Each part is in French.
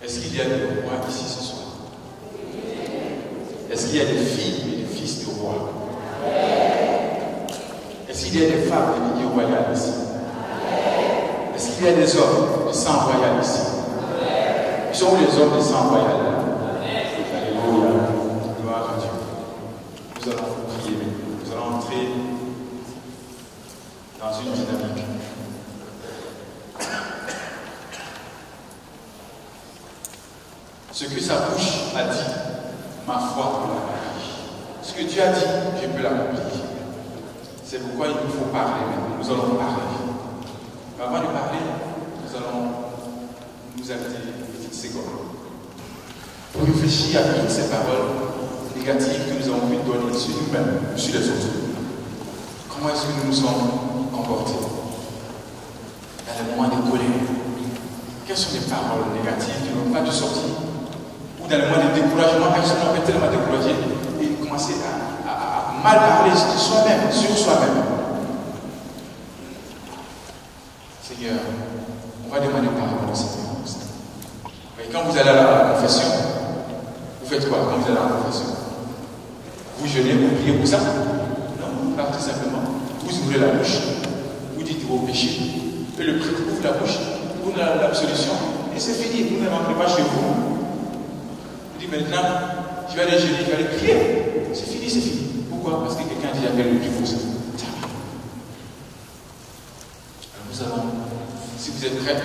Est-ce qu'il y a des rois ici ce soir? Est-ce qu'il y a des filles et des fils de rois? Est-ce qu'il y a des femmes et des royales ici? Est-ce qu'il y a des hommes de sang royal ici? Ils sont où les hommes de sang royal? Alléluia. Gloire à Dieu. Nous allons prier maintenant. Nous allons entrer dans une dynamique. Ce que sa bouche a dit, ma foi peut l'accomplir. Ce que Dieu a dit, je peux l'accomplir. C'est pourquoi il nous faut parler maintenant. Nous allons parler. Mais avant de parler, nous allons nous arrêter une petite seconde pour réfléchir à toutes ces paroles négatives que nous avons pu donner sur nous-mêmes, sur les autres. Comment est-ce que nous nous sommes comportés dans les moments de colère? Quelles sont les paroles négatives qui n'ont pas dû sortir? Ou dans les moments de découragement, personne n'a été tellement découragé et il commençait à mal parler de soi-même, sur soi-même. Seigneur, on va demander pardon au Seigneur. Et quand vous allez à la confession, vous faites quoi quand vous allez à la confession? Vous jeûnez, vous priez pour ça? Non, vous partez simplement. Vous ouvrez la bouche, vous dites vos péchés, et le prêtre ouvre la bouche, vous donnez l'absolution, et c'est fini. Vous ne rentrez pas chez vous. Vous dites maintenant, je vais aller jeûner, je vais aller prier. C'est fini, c'est fini. Pourquoi? Parce que quelqu'un dit avec le pour ça. Alors nous allons, si vous êtes prêts,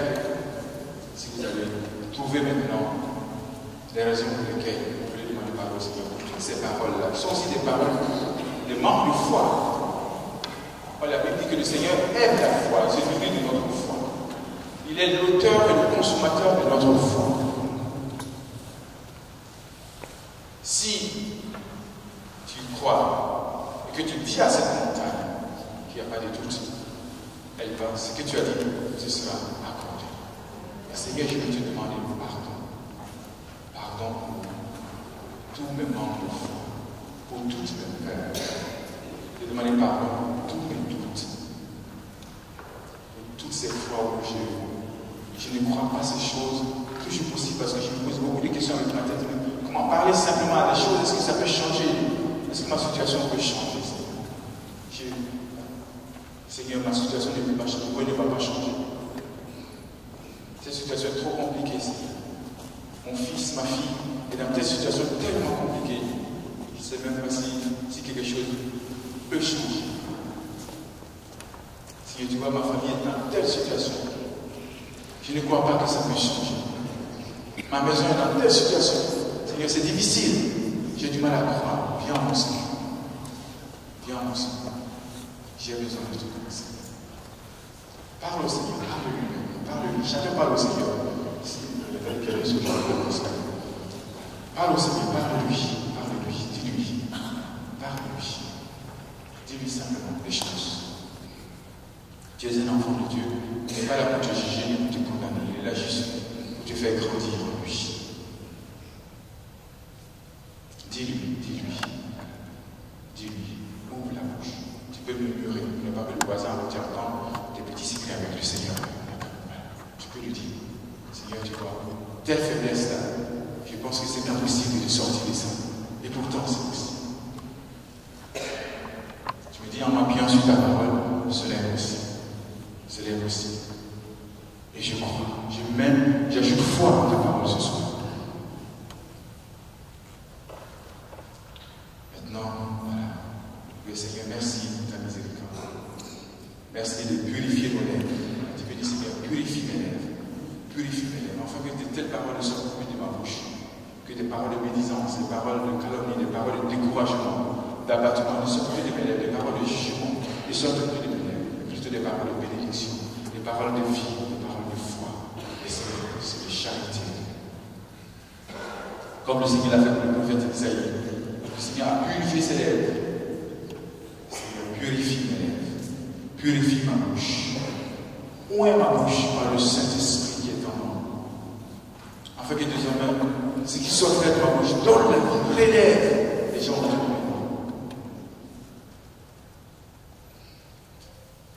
si vous allez trouver maintenant les raisons pour lesquelles vous voulez demander pardon au Seigneur pour toutes ces paroles-là, qui sont aussi des paroles de manque de foi. La Bible dit que le Seigneur aime la foi, il se nourrit de notre foi. Il est l'auteur et le consommateur de notre foi. Si tu crois et que tu dis à cette montagne qu'il n'y a pas de doute, elle va, ce que tu as dit, ce sera accordé. Et Seigneur, je vais te demander pardon. Pardon pour tous mes manques de foi, pour toutes mes peurs. Je vais demander pardon pour tous mes doutes, pour toutes ces fois où je ne crois pas ces choses toujours possibles parce que je me pose beaucoup de questions avec ma tête. Comment parler simplement à des choses? Est-ce que ça peut changer? Est-ce que ma situation peut changer? Seigneur, ma situation ne peut pas changer. Pourquoi elle ne va pas changer? Cette situation est trop compliquée, Seigneur. Mon fils, ma fille est dans cette situation tellement compliquée. Je ne sais même pas si quelque chose peut changer. Seigneur, tu vois, ma famille est dans telle situation. Je ne crois pas que ça peut changer. Ma maison est dans telle situation. Seigneur, c'est difficile. J'ai du mal à croire. Viens en mon Seigneur. Viens en mon Seigneur. J'ai besoin de toi, Seigneur. Parle au Seigneur. Parle-lui. Parle-lui. Chacun parle au Seigneur. Parle au Seigneur. Parle-lui. Parle-lui. Dis-lui. Parle-lui. Dis-lui simplement les choses. Tu es un enfant de Dieu. Il n'est pas là pour te juger ni pour te condamner. Il est là juste pour te faire grandir en lui. Dis-lui, dis-lui, dis-lui, ouvre la bouche. Tu peux murmurer, ne pas que le voisin va t'entendre des petits secrets avec le Seigneur. Tu peux lui dire, Seigneur, tu vois, telle faiblesse là, je pense que c'est impossible de sortir de ça. Et pourtant, c'est possible. Tu me dis en m'appuyant sur ta parole, cela est possible. Cela est possible. Et je crois, j'ajoute foi à ta parole ce soir. Voilà. Oui, Seigneur, merci de ta miséricorde. Merci de purifier nos lèvres. Tu peux dire, Seigneur, purifie mes lèvres. Purifie mes lèvres. Enfin, que de telles paroles ne sortent plus de ma bouche. Que des paroles de médisance, des paroles de calomnie, des paroles de découragement, d'abattement ne sortent plus de mes lèvres. Des paroles de jugement ne sortent plus de mes lèvres. Mais plutôt des paroles de bénédiction, des paroles de vie, des paroles de foi. Et c'est de charité. Comme le Seigneur l'a fait pour le prophète Isaïe. Le Seigneur a purifié ses lèvres. Seigneur, purifie mes lèvres. Purifie ma bouche. Où est ma bouche par le Saint-Esprit qui est en moi? Afin que deuxièmement, ce qui sortirait de ma bouche donne la vie, relève les gens autour de moi.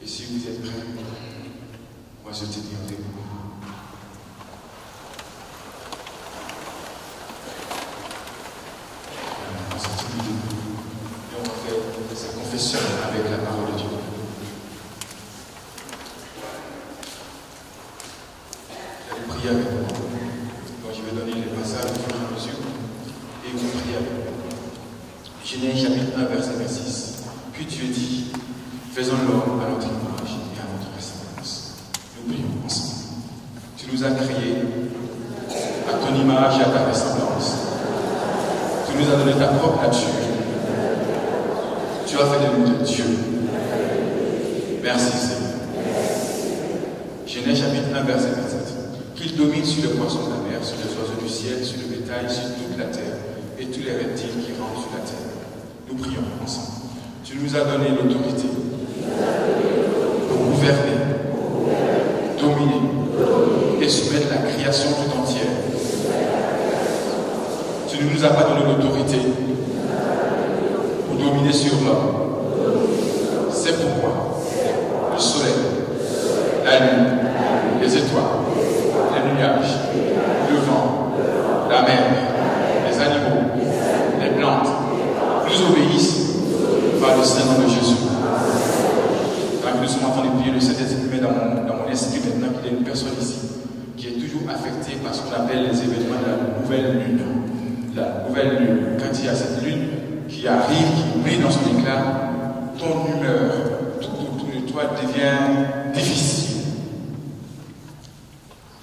Et si vous êtes prêts, moi je te dis en debout. confessons avec la parole de Dieu. Vous allez prier avec moi. Donc je vais donner les passages au fur et à mesure et vous priez avec moi. Genèse chapitre 1, verset 26. Puis Dieu dit, faisons l'homme à notre image et à notre ressemblance. Nous prions ensemble. Tu nous as créés à ton image et à ta ressemblance. Tu nous as donné ta propre nature. Tu as fait de nous de Dieu. Merci Seigneur. Genèse chapitre 1, verset 27. Qu'il domine sur les poissons de la mer, sur les oiseaux du ciel, sur le bétail, sur toute la terre, et tous les reptiles qui rampent sur la terre. Nous prions ensemble. Tu nous as donné l'autorité pour gouverner, dominer et soumettre la création tout entière. Tu ne nous as pas donné l'autorité pour dominer sur l'homme. C'est pourquoi le soleil, la lune, les étoiles, les nuages, le vent, la mer, les animaux, les plantes, nous obéissent par le Saint-Nom de Jésus. Quand nous sommes en train de prier, le Saint-Esprit met dans mon esprit maintenant qu'il y a une personne ici qui est toujours affectée par ce qu'on appelle les événements de la nouvelle lune. La nouvelle lune, quand il y a cette lune qui arrive, qui brille dans son éclat, ton humeur, tout de toi devient difficile.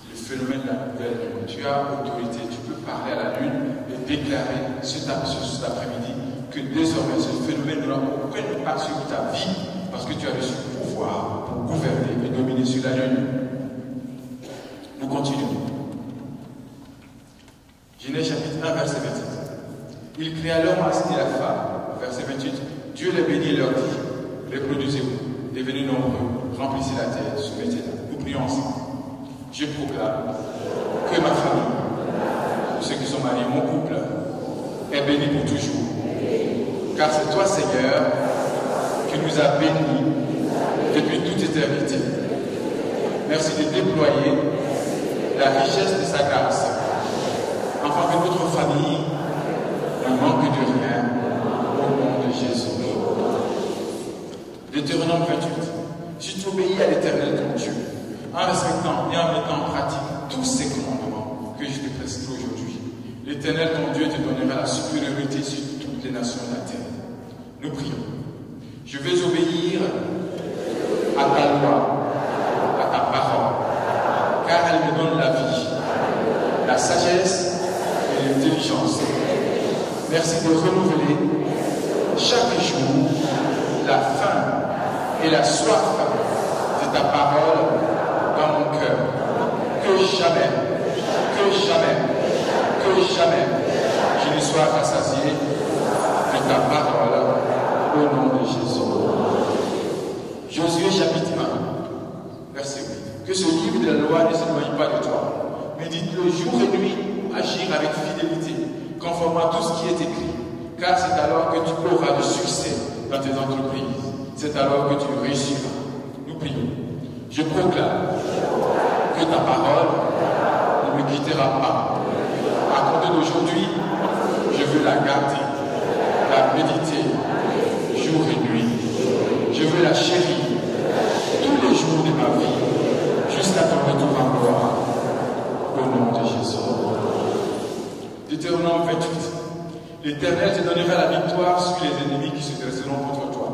Le phénomène de la nouvelle lune, tu as autorité, tu peux parler à la lune et déclarer cet après-midi que désormais ce phénomène n'aura aucun impact sur ta vie parce que tu as reçu le pouvoir pour gouverner et dominer sur la lune. Nous continuons. Genèse chapitre 1, verset 27. Il créa l'homme et la femme. Verset 28. Dieu les bénit et leur dit, reproduisez-vous, devenez nombreux, remplissez la terre, soumettez-la. Nous prions ensemble. Je proclame que ma famille, ceux qui sont mariés, mon couple, est béni pour toujours. Car c'est toi, Seigneur, qui nous as bénis depuis toute éternité. Merci de déployer la richesse de sa grâce, afin que notre famille ne manque de rien au nom de Jésus. Deutéronome 28. Si tu obéis à l'Éternel ton Dieu, en respectant et en mettant en pratique tous ces commandements que je te prescris aujourd'hui, l'Éternel ton Dieu te donnera la supériorité sur toutes les nations de la terre. Nous prions. Je vais obéir à ta loi, à ta parole, car elle me donne la vie, la sagesse et l'intelligence. Merci de renouveler chaque jour la faim et la soif de ta parole dans mon cœur. Que jamais, je ne sois rassasié de ta parole au nom de Jésus. Josué chapitre 1, verset 8. Que ce livre de la loi ne s'éloigne pas de toi. Médite-le jour et nuit, agir avec fidélité, conformément à tout ce qui est écrit. Car c'est alors que tu auras du succès dans tes entreprises. C'est alors que tu réussiras. Nous prions. Je proclame que ta parole ne me quittera pas. À compter d'aujourd'hui, je veux la garder, la méditer, jour et nuit. Je veux la chérir tous les jours de ma vie, jusqu'à ton retour en gloire. Au nom de Jésus. Deutéronome 28. L'Éternel te donnera la victoire sur les ennemis qui se dresseront contre toi.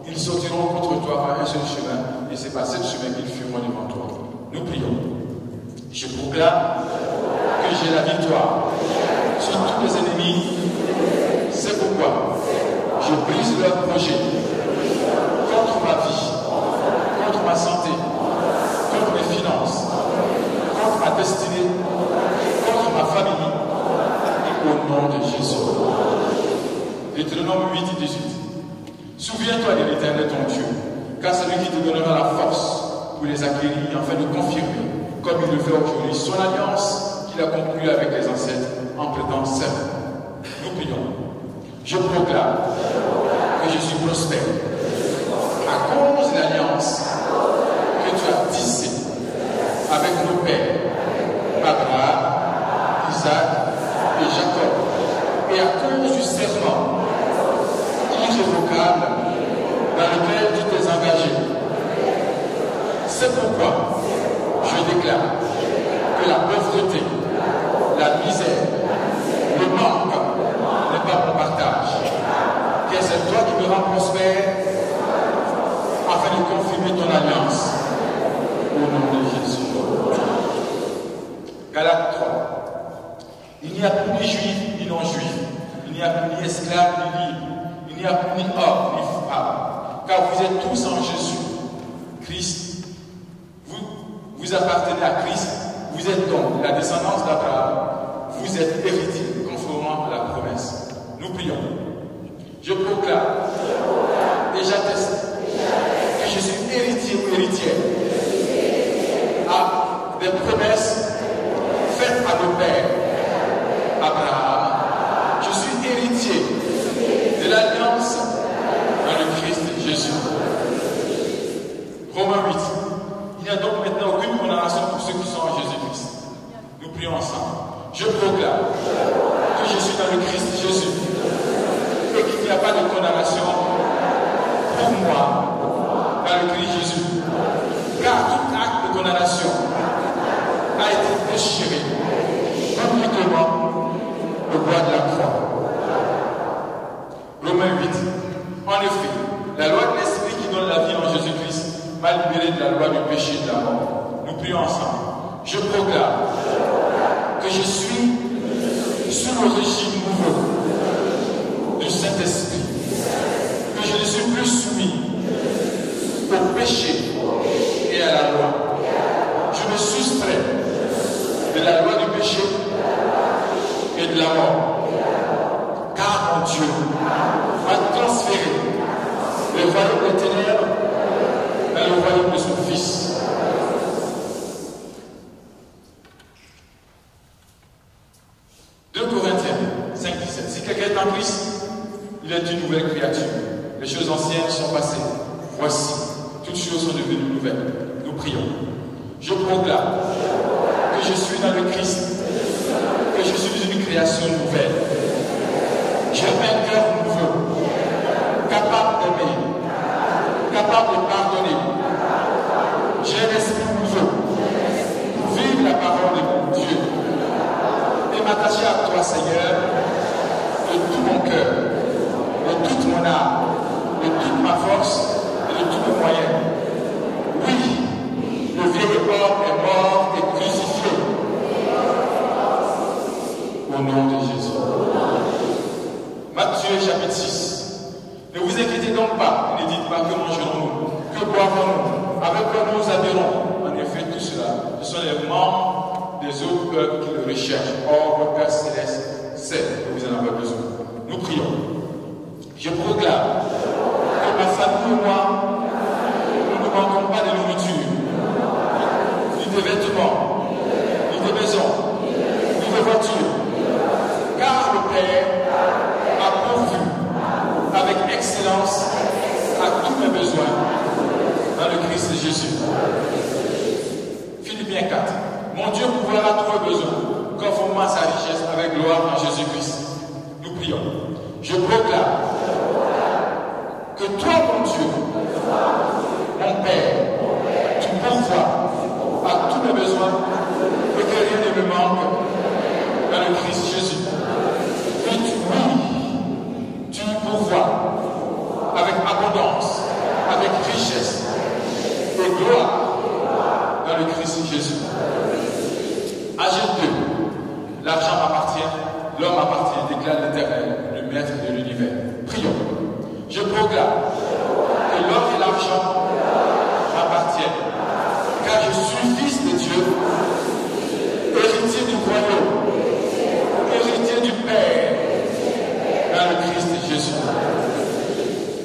Ils sortiront contre toi par un seul chemin, et c'est par ce chemin qu'ils fuiront devant toi. Nous prions. Je proclame que j'ai la victoire sur tous les ennemis. C'est pourquoi je brise leurs projets contre ma vie, contre ma santé, contre mes finances, contre ma destinée, contre ma famille, et au nom de Jésus. Deutéronome 8 et 18. Souviens-toi de l'Éternel ton Dieu, car c'est lui qui te donnera la force pour les acquérir afin de confirmer, comme il le fait aujourd'hui, son alliance qu'il a conclue avec les ancêtres en prêtant serment. Nous prions. Je proclame que je suis prospère à cause de l'alliance que tu as tissée avec nos pères, Abraham, Isaac et Jacob, et à cause du serment irrévocable C'est pourquoi je déclare que la pauvreté, la misère, le manque n'est pas mon partage. Car c'est toi qui me rends prospère afin de confirmer ton alliance. Au nom de Jésus. Galates 3. Il n'y a plus ni juif ni non-juif. Il n'y a plus ni esclave ni libre. Il n'y a plus ni homme ni femme. Car vous êtes tous en Jésus. Christ. Vous appartenez à Christ. Vous êtes donc la descendance d'Abraham. Vous êtes héritiers conformément à la promesse. Nous prions. Je proclame et j'atteste que je suis héritier ou héritière à des promesses faites à nos pères. Abraham. Je suis héritier de l'alliance dans le Christ Jésus. Romains 8. Il n'y a donc maintenant aucune condamnation pour ceux qui sont en Jésus-Christ. Nous prions ensemble. Je proclame que je suis dans le Christ Jésus et qu'il n'y a pas de condamnation pour moi dans le Christ Jésus. Car tout acte de condamnation a été déchiré publiquement au bois de la croix. Romains 8. En effet, la loi de l'Esprit qui donne la vie en Jésus-Christ m'a libéré de la loi du péché et de la mort. Nous prions ensemble. Je proclame que je suis sous le régime nouveau du Saint-Esprit, que je ne suis plus soumis au péché et à la loi. Je me soustrais de la loi du péché et de la mort. Car mon Dieu m'a transféré le royaume des ténèbres dans le royaume de son Fils. Corinthiens 5, 17. Si quelqu'un est en Christ, il est une nouvelle créature. Les choses anciennes sont passées. Voici, toutes choses sont devenues nouvelles. Nous prions. Je proclame que je suis dans le Christ, que je suis une création nouvelle. J'ai un cœur nouveau, capable d'aimer, capable de pardonner. J'ai un esprit nouveau pour vivre la parole de mon Dieu et m'attacher à toi, Seigneur, de tout mon cœur, de toute mon âme, de toute ma force et de tous mes moyens. Oui, le vieil homme est mort et crucifié. Au nom de Jésus. Matthieu chapitre 6. Ne vous inquiétez donc pas, ne dites pas que mangerons-nous, que boirons-nous, avec quoi nous habillerons. En effet, tout cela, ce sont les membres des autres peuples qui le recherchent. Or, votre Père Céleste sait que vous en avez besoin. Nous prions. Je proclame que ma famille et moi, nous ne manquons pas de nourriture, ni de vêtements, ni de maisons, ni de voitures, car le Père a pourvu avec excellence à tous mes besoins dans le Christ Jésus. Philippiens 4. Mon Dieu pourvoira tous vos besoins, conformément à sa richesse avec gloire en Jésus-Christ. Nous prions. Je proclame que toi, mon Dieu, mon Père, tu pourvois à tous mes besoins et que rien ne me manque dans le Christ Jésus. Oui, tu pourvois avec abondance, avec richesse et gloire dans le Christ Jésus. Agir 2. L'argent m'appartient, l'homme appartient, déclare l'Éternel, le Maître de l'univers. Prions. Je proclame que l'homme et l'argent m'appartiennent, car je suis fils de Dieu, héritier du royaume, héritier du Père, dans le Christ Jésus.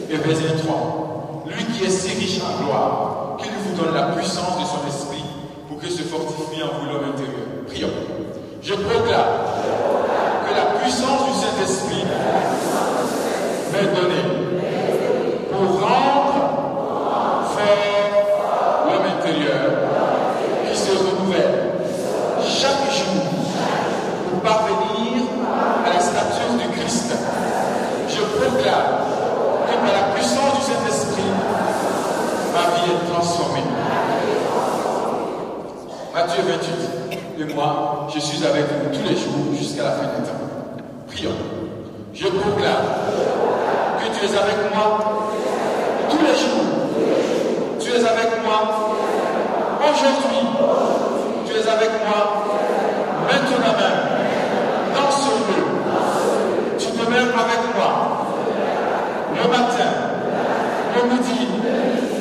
Éphésiens 3. Lui qui est si riche en gloire, qu'il vous donne la puissance de son esprit pour que se fortifie en vous l'homme intérieur. Prions. Je proclame que la puissance du Saint-Esprit m'est donnée pour rendre fort l'homme intérieur qui se renouvelle chaque jour pour parvenir à la stature du Christ. Je proclame que par la puissance du Saint-Esprit, ma vie est transformée. Matthieu 28. Et moi, je suis avec vous tous les jours jusqu'à la fin des temps. Prions. Je proclame que tu es avec moi tous les jours. Tu es avec moi aujourd'hui. Tu es avec moi maintenant même. Dans ce lieu. Tu demeures avec moi. Le matin, le midi,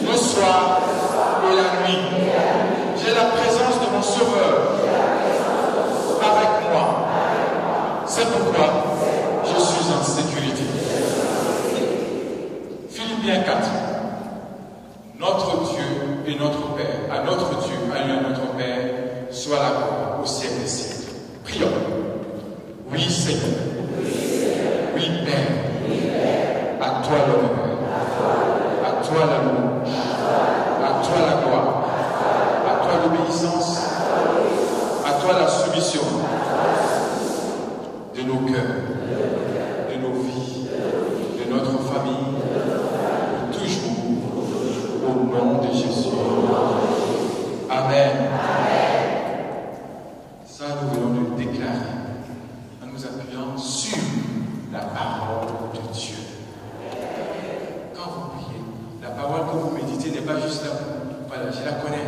le soir et la nuit. J'ai la présence de mon Sauveur avec moi. C'est pourquoi je suis en sécurité. Philippiens 4. Notre Dieu et notre Père, à notre Dieu, à lui, à notre Père, soit la gloire au siècle des siècles. Prions. Oui, Seigneur. Oui, Père. À toi l'honneur. À toi la louange. À toi la gloire. À toi l'obéissance. À toi la soumission de nos cœurs, de nos vies, de notre famille, toujours au nom de Jésus. Amen. Ça, nous venons de le déclarer en nous appuyant sur la parole de Dieu. Quand vous priez, la parole que vous méditez n'est pas juste là. Voilà, je la connais.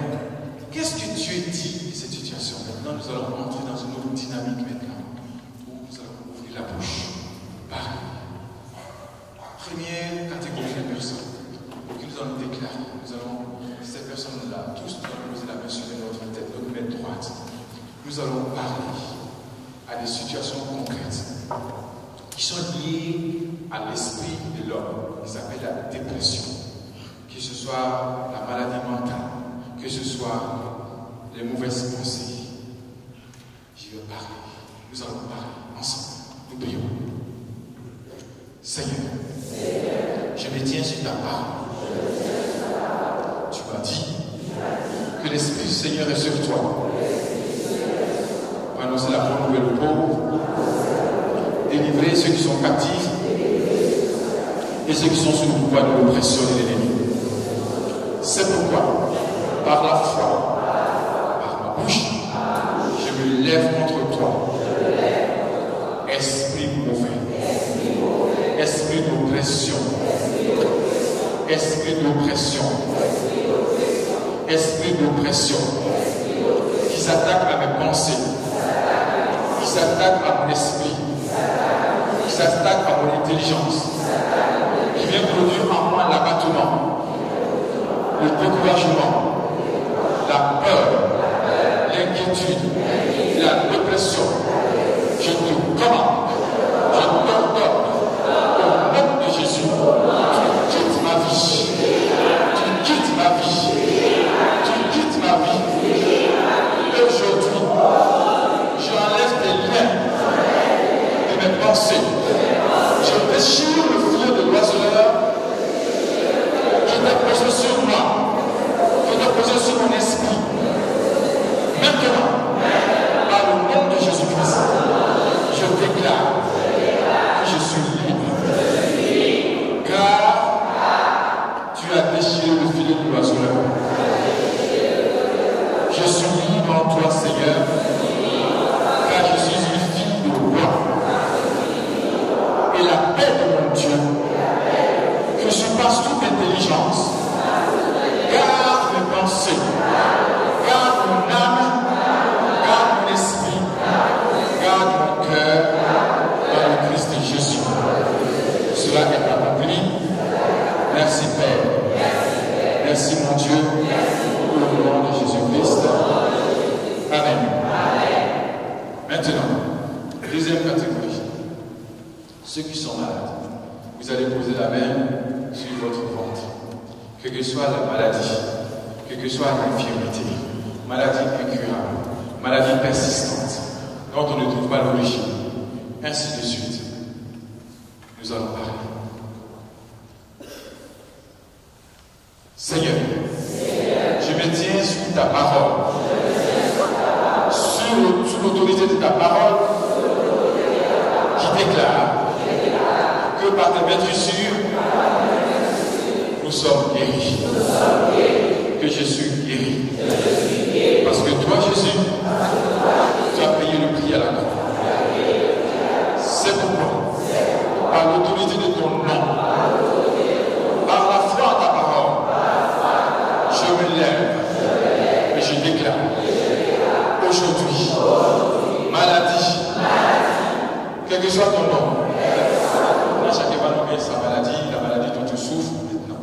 Qu'est-ce que Dieu dit de cette situation? Maintenant, nous allons entrer dans une autre dynamique maintenant, où nous allons ouvrir la bouche. Parler. Première catégorie de personnes que nous allons déclarer. Nous allons, ces personnes-là, tous nous allons poser la main sur notre tête, notre main droite. Nous allons parler à des situations concrètes qui sont liées à l'esprit de l'homme, qui s'appelle la dépression. Que ce soit la maladie mentale, que ce soit les mauvaises pensées. Je veux parler. Nous allons parler ensemble. Nous prions. Seigneur, je me tiens sur ta parole. Tu m'as dit que l'Esprit du Seigneur est sur toi. Pour annoncer la bonne nouvelle aux pauvres, délivrer ceux qui sont captifs et ceux qui sont sous le pouvoir de l'oppression de l'ennemi. C'est pourquoi, par la foi, par ma bouche, je me lève contre toi. Esprit mauvais, esprit d'oppression, esprit d'oppression, esprit d'oppression, qui s'attaque à mes pensées, qui s'attaque à mon esprit, qui s'attaque à mon intelligence, qui vient produire en moi l'abattement, le découragement, la peur, l'inquiétude, la dépression. Je te commande, je t'ordonne, au nom de Jésus, tu quittes ma vie, tu quittes ma vie, tu quittes ma vie. Aujourd'hui, j'enlève tes liens de mes pensées, je déchire le fil de l'oiseleur qui t'est posé sur moi, qui t'est posé sur mon esprit. Maintenant, par le nom de Jésus-Christ, je déclare que je suis libre. Car tu as déchiré le filet de l'oiseleur. Je suis libre en toi, Seigneur. Car je suis une fille de roi. Et la paix de mon Dieu, que surpasse toute intelligence, garde mes pensées, garde mon âme, garde mon esprit, garde mon cœur dans le Christ Jésus. Cela est accompli. Merci Père. Merci mon Dieu. Au nom de Jésus-Christ. Amen. Maintenant, deuxième catégorie. Ceux qui sont malades. Vous allez poser la main sur votre ventre. Quelle que soit la maladie, quelle que soit l'infirmité, maladie incurable, maladie persistante, dont on ne trouve pas l'origine, ainsi de suite. Nous allons parler. Seigneur, je me tiens sur ta parole, sous l'autorité de ta parole, qui déclare que par tes maîtrisures, nous sommes guéris. Que je suis guéri. Parce que toi, Jésus, tu as payé le prix à la croix. C'est pourquoi, par l'autorité de ton nom, par la foi en ta parole, je me lève et je déclare aujourd'hui, maladie, quel que soit ton nom, à chacun va nommer sa maladie, la maladie dont tu souffres maintenant.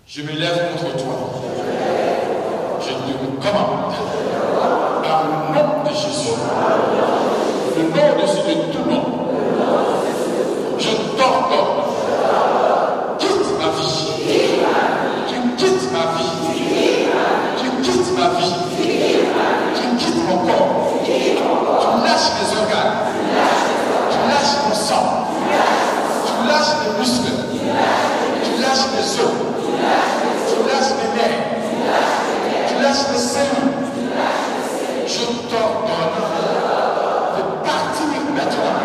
Je me lève contre toi. Je te commande, par le nom de Jésus, le nom au-dessus de tout nom, je t'ordonne, quitte ma vie, tu quittes ma vie, tu quittes ma vie, tu quittes mon corps, tu lâches mes organes, tu lâches mon sang, tu lâches mes muscles, tu lâches mes os, tu lâches mes nerfs, tu lâches mes cellules. Je t'ordonne de partir maintenant.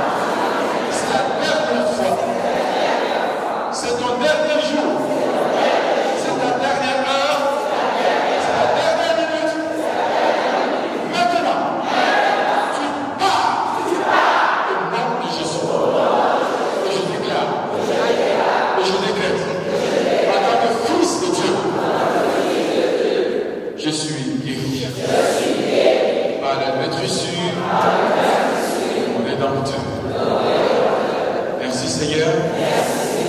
C'est la dernière fois. C'est ton dernier jour. C'est ta dernière heure. C'est la dernière minute. Maintenant, tu pars. Au nom de Jésus. Et je déclare. Et je décrète. En tant que fils de Dieu. Je suis guéri. Par la maîtrise de mon Rédempteur. Merci Seigneur,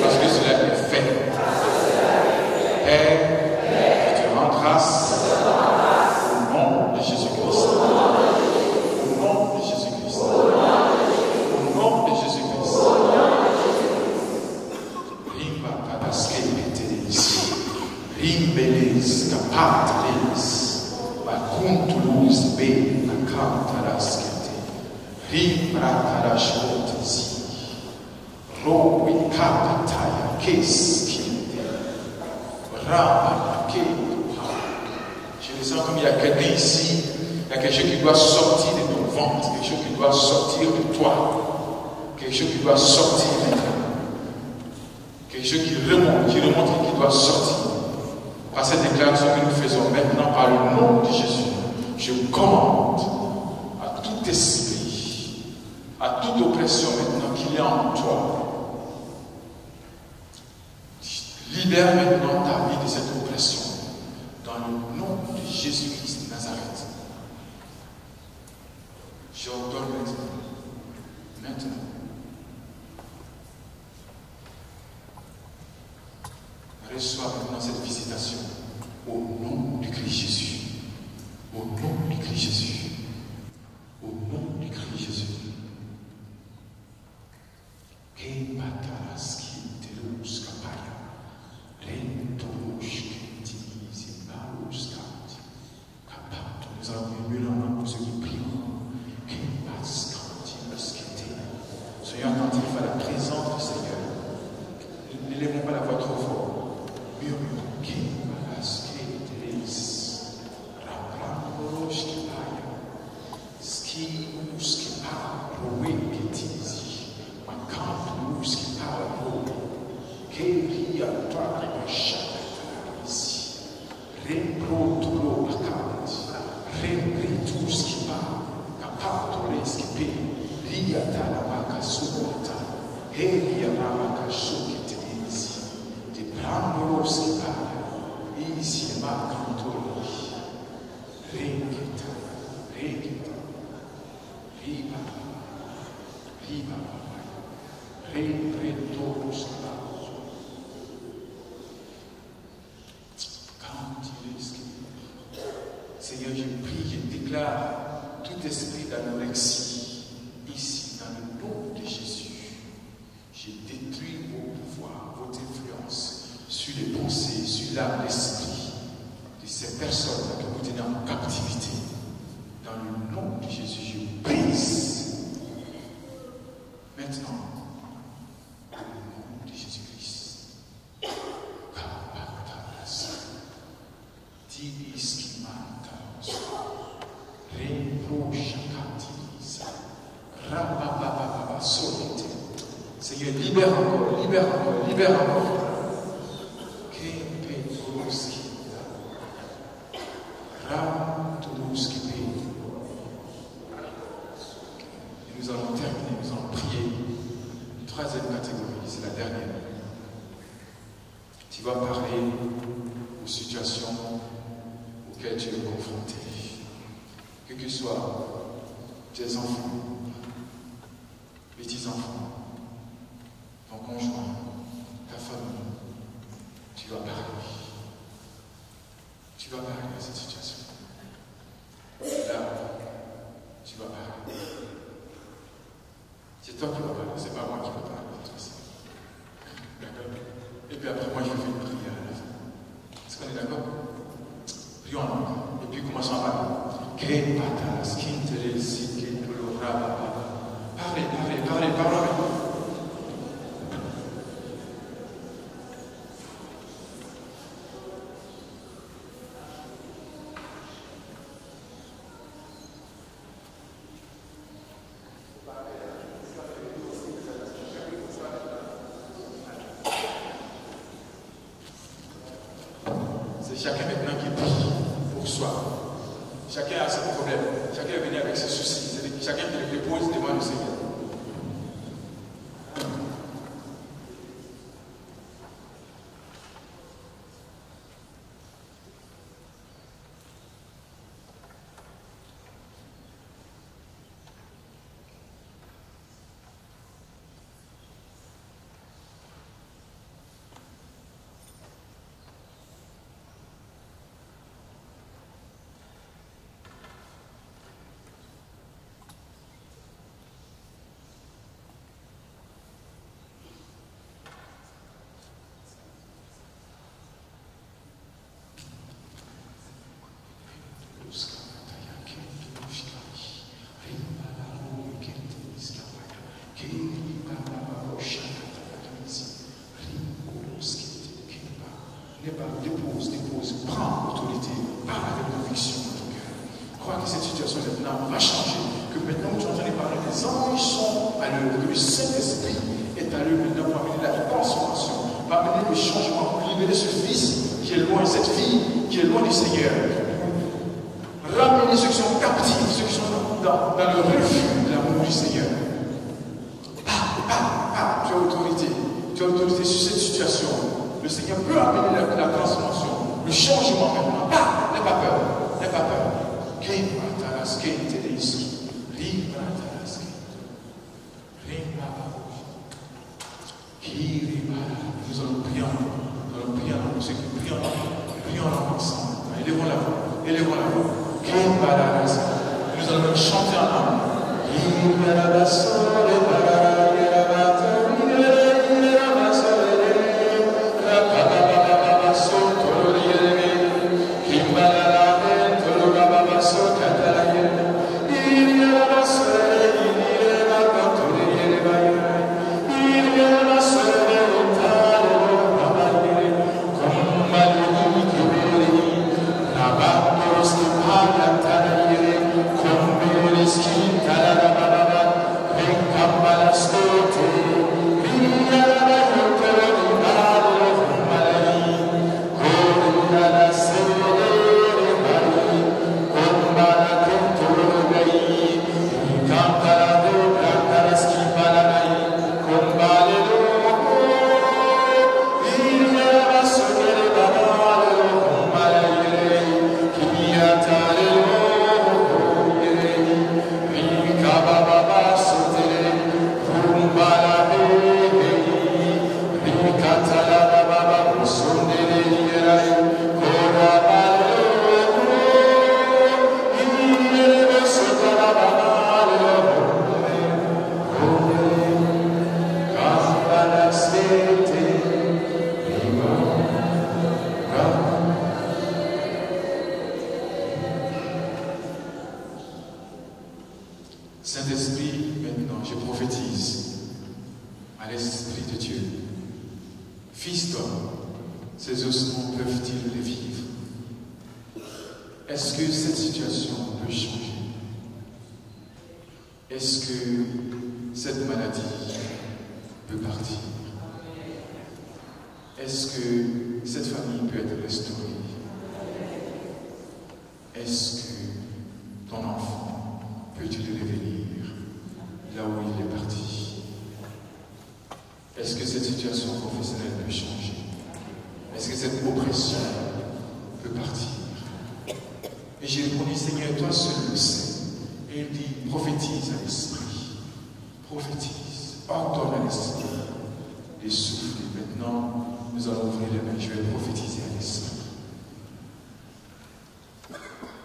parce que cela est fait. Père, je te rends grâce au nom de Jésus-Christ. Au nom de Jésus-Christ. Au nom de Jésus-Christ. Rimba papaske metelis. Rimbelis capatalis. Bacuntulus be acantaraskete. Rimbratarashotesi. Robi capataya keskinde. Rabake. Je sens comme il y a quelqu'un ici, il y a quelque chose qui doit sortir de ton ventre, quelque chose qui doit sortir de toi, quelque chose qui doit sortir maintenant, quelque chose qui remonte et qui doit sortir. Par cette déclaration que nous faisons maintenant par le nom de Jésus, je commande à tout esprit, à toute oppression maintenant qu'il y a en toi. Libère maintenant ta vie de cette oppression dans le nom de Jésus-Christ de Nazareth. J'ordonne maintenant. Reçois maintenant cette visitation au nom du Christ Jésus. Au nom du Christ Jésus. Au nom du Christ Jésus. Nous allons murmurer en langue pour ceux qui prient. Soyons attentifs à la présence du Seigneur. N'élevons pas la voix trop fort. Murmurons. Seigneur, je prie, je déclare tout esprit d'anorexie ici, dans le nom de Jésus. Je détruis vos pouvoirs, votre influence sur les pensées, sur l'âme, l'esprit de ces personnes que vous tenez en captivité. Dans le nom de Jésus, je brise maintenant. Au nom de Jésus-Christ. Seigneur, libère encore, libère encore, libère encore. troisième catégorie, c'est la dernière. Tu vas parler aux situations auxquelles tu es confronté. Que soit tes enfants, petits-enfants, ton conjoint, ta famille, tu vas parler. Tu vas parler de cette situation. Là, tu vas parler. C'est toi qui vas parler, c'est pas moi qui vais parler de toute façon. D'accord? Et puis après, moi, je vais faire une prière à la fin. Est-ce qu'on est d'accord? Prions encore. Et puis commençons à parler. Parlez. C'est chacun maintenant qui prie pour soi. Chacun a ses problèmes. Chacun est venu avec ses soucis. C'est chacun qui le dépose devant le Seigneur. Dépose, prends l'autorité, parle avec conviction dans ton cœur. Crois que cette situation maintenant va changer, que maintenant tu entends parler, les anges sont à l'œuvre, que le Saint-Esprit est à l'œuvre maintenant pour amener la transformation, pour amener le changement, pour libérer ce fils qui est loin, cette fille qui est loin du Seigneur. Ramener ceux qui sont captifs, ceux qui sont dans le refus de l'amour du Seigneur. Parle, tu as autorité. Tu as autorité sur cette situation. Le Seigneur peut amener la transformation, le changement maintenant. N'aie pas peur. Nous allons prier ensemble. Ceux qui prient ensemble. Élevons la voix. Nous allons chanter en âme. Saint-Esprit, maintenant, je prophétise à l'Esprit de Dieu. Fils d'homme, ces ossements peuvent-ils les vivre? Est-ce que cette situation peut changer? Est-ce que cette maladie peut partir? Est-ce que cette famille peut être restaurée? Est-ce que ton enfant peut-il revenir là où il est parti? Est-ce que cette situation professionnelle peut changer? Est-ce que cette oppression peut partir? Et j'ai répondu, Seigneur, toi seul le sais. Et il dit, prophétise à l'esprit. Prophétise. Ordonne à l'esprit. Et souffle. Et maintenant, nous allons ouvrir les mains. Je vais prophétiser à l'esprit.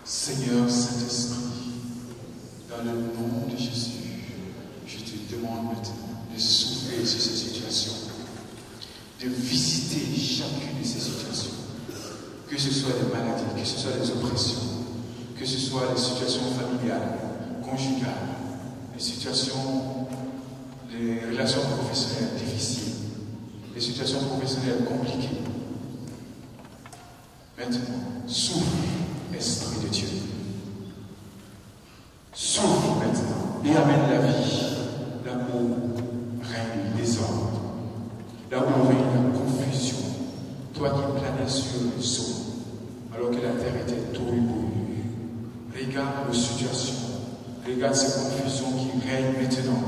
Seigneur Saint-Esprit, dans le nom de Jésus, je te demande maintenant de souffler sur ces situations, de visiter chacune de ces situations, que ce soit des maladies, que ce soit des oppressions, que ce soit les situations familiales, conjugales, les situations, les relations professionnelles difficiles, les situations professionnelles compliquées. Maintenant, souffle, Esprit de Dieu. Souffle maintenant et amène la vie là où règne le désordre, là où règne la confusion. Toi qui planais sur le sol, alors que la terre était tournée, regarde nos situations, regarde ces confusions qui règnent maintenant.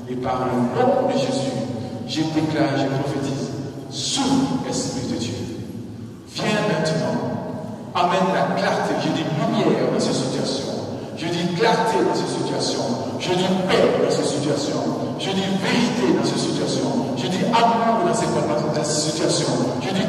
Et par le nom de Jésus, je déclare, je prophétise, souffle, Esprit de Dieu. Viens maintenant. Amène la clarté, je dis lumière dans ces situations, je dis clarté dans ces situations, je dis paix dans ces situations, je dis vérité dans ces situations, je dis amour dans ces situations, je dis